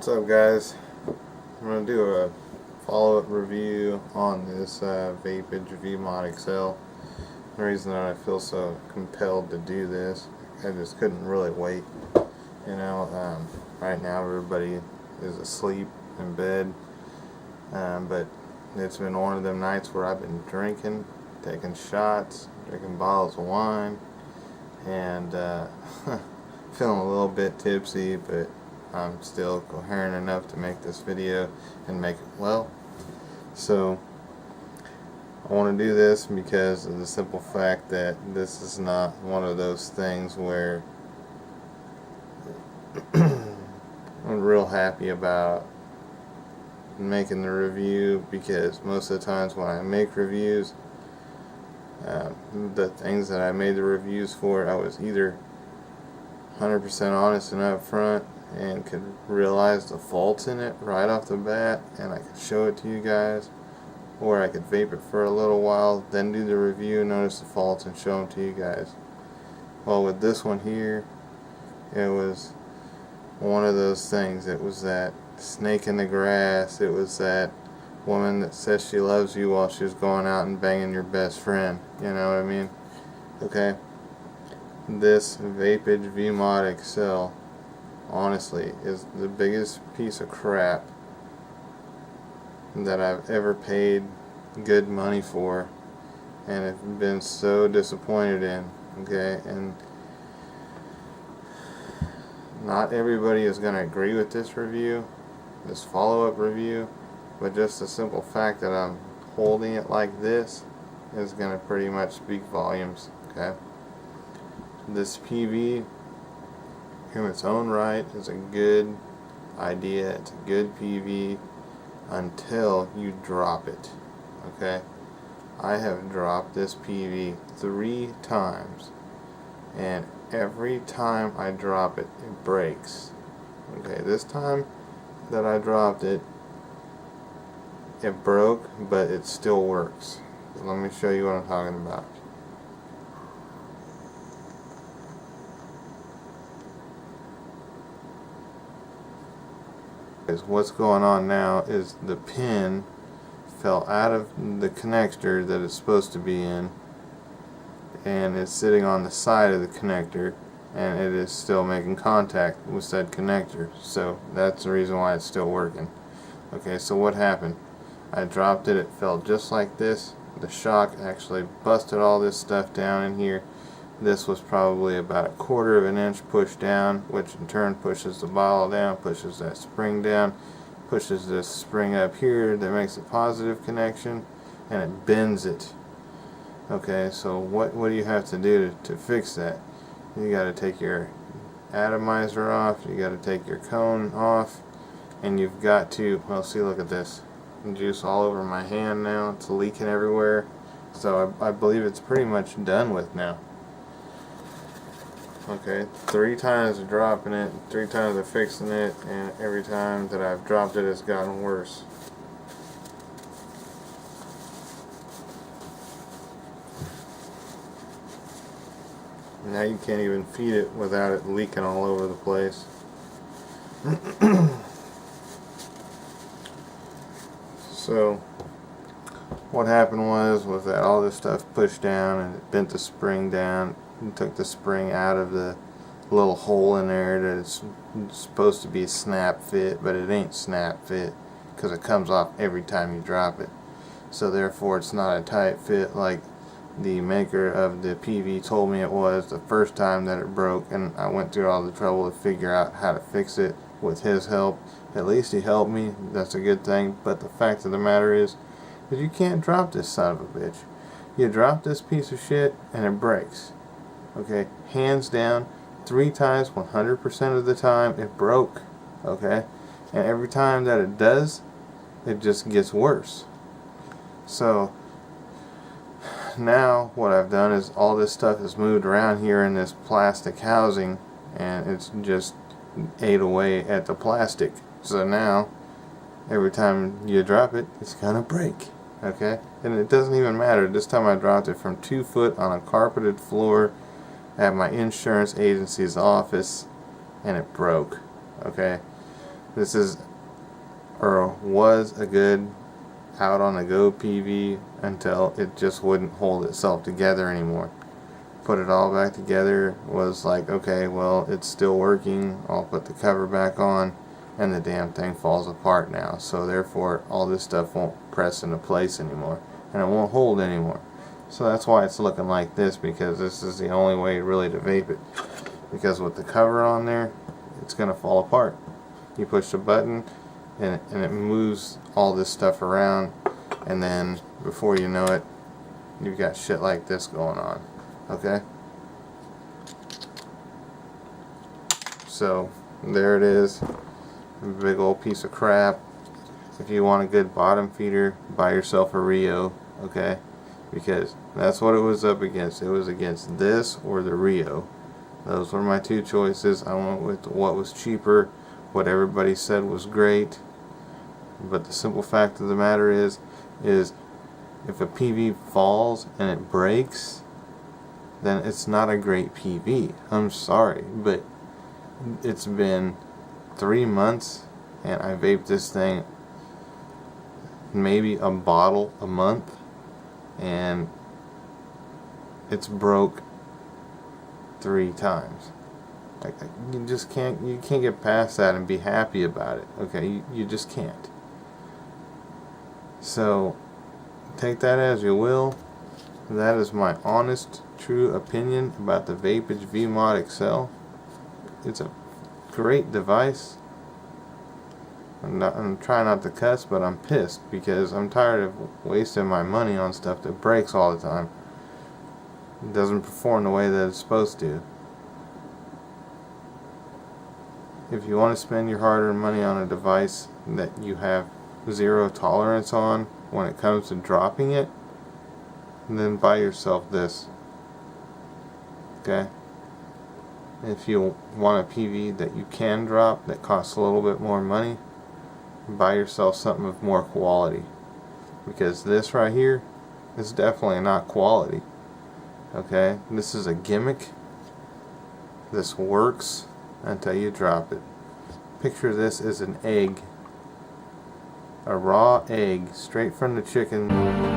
What's up, guys? I'm going to do a follow-up review on this Vapage Vmod XL. The reason that I feel so compelled to do this, I just couldn't really wait. Right now everybody is asleep in bed, but it's been one of them nights where I've been drinking, taking shots, drinking bottles of wine, and feeling a little bit tipsy, but I'm still coherent enough to make this video and make it well. So I want to do this because of the simple fact that this is not one of those things where I'm real happy about making the review, because most of the times when I make reviews, the things that I made the reviews for, I was either 100% honest and upfront and could realize the faults in it right off the bat, and I could show it to you guys, or I could vape it for a little while, then do the review, notice the faults, and show them to you guys. Well, with this one here, it was one of those things. It was that snake in the grass. It was that woman that says she loves you while she's going out and banging your best friend. You know what I mean? Okay. This Vapage Vmod XL, honestly, is the biggest piece of crap that I've ever paid good money for, and have been so disappointed in. Okay, and not everybody is going to agree with this review, this follow-up review, but just the simple fact that I'm holding it like this is going to pretty much speak volumes. Okay, this PV in its own right is a good idea. It's a good PV until you drop it. Okay, I have dropped this PV 3 times, and every time I drop it, it breaks. Okay, this time that I dropped it, it broke, but it still works. So let me show you what I'm talking about. What's going on now is the pin fell out of the connector that it's supposed to be in, and it's sitting on the side of the connector, and it is still making contact with said connector. So that's the reason why it's still working. Okay, so what happened? I dropped it, it fell just like this. The shock actually busted all this stuff down in here. This was probably about 1/4 of an inch pushed down, which in turn pushes the bottle down, pushes that spring down, pushes this spring up here that makes a positive connection, and it bends it. Okay, so what do you have to do to fix that? You got to take your atomizer off, you got to take your cone off, and you've got to, well, see, look at this. Juice all over my hand now, it's leaking everywhere. So I believe it's pretty much done with now. Okay, 3 times of dropping it, 3 times of fixing it, and every time that I've dropped it, it's gotten worse. Now you can't even feed it without it leaking all over the place. So what happened was that all this stuff pushed down, and it bent the spring down, and took the spring out of the little hole in there that it's supposed to be a snap fit, but it ain't snap fit because it comes off every time you drop it. So therefore it's not a tight fit like the maker of the PV told me it was the first time that it broke, and I went through all the trouble to figure out how to fix it with his help. At least he helped me, that's a good thing, but the fact of the matter is you can't drop this son of a bitch. You drop this piece of shit and it breaks. Okay, hands down, 3 times, 100% of the time it broke. Okay, and every time that it does, it just gets worse. So now what I've done is all this stuff is moved around here in this plastic housing, and it's just ate away at the plastic. So now every time you drop it, it's gonna break. Okay, and it doesn't even matter. This time I dropped it from 2 foot on a carpeted floor at my insurance agency's office, and it broke. Okay, This is, or was, a good out on the go PV until it just wouldn't hold itself together anymore. Put it all back together, was like, okay, well, it's still working, I'll put the cover back on, and the damn thing falls apart now. So therefore all this stuff won't press into place anymore, and it won't hold anymore. So that's why it's looking like this, because this is the only way really to vape it, because with the cover on there, it's gonna fall apart. You push the button and it moves all this stuff around, and then before you know it, you've got shit like this going on. Okay, so there it is, a big old piece of crap. If you want a good bottom feeder, buy yourself a Rio, okay, because that's what it was up against. It was against this or the Rio. Those were my two choices. I went with what was cheaper, what everybody said was great. But the simple fact of the matter is if a PV falls and it breaks, then it's not a great PV. I'm sorry, but it's been 3 months and I vape this thing maybe a bottle a month, and it's broke 3 times. Like, you can't get past that and be happy about it. Okay, you just can't. So take that as you will. That is my honest, true opinion about the Vapage Vmod XL. It's a great device. I'm trying not to cuss, but I'm pissed because I'm tired of wasting my money on stuff that breaks all the time. It doesn't perform the way that it's supposed to. If you want to spend your hard-earned money on a device that you have zero tolerance on when it comes to dropping it, then buy yourself this. Okay? If you want a PV that you can drop that costs a little bit more money, buy yourself something of more quality, because this right here is definitely not quality. Okay? This is a gimmick. This works until you drop it. Picture this as an egg. A raw egg straight from the chicken.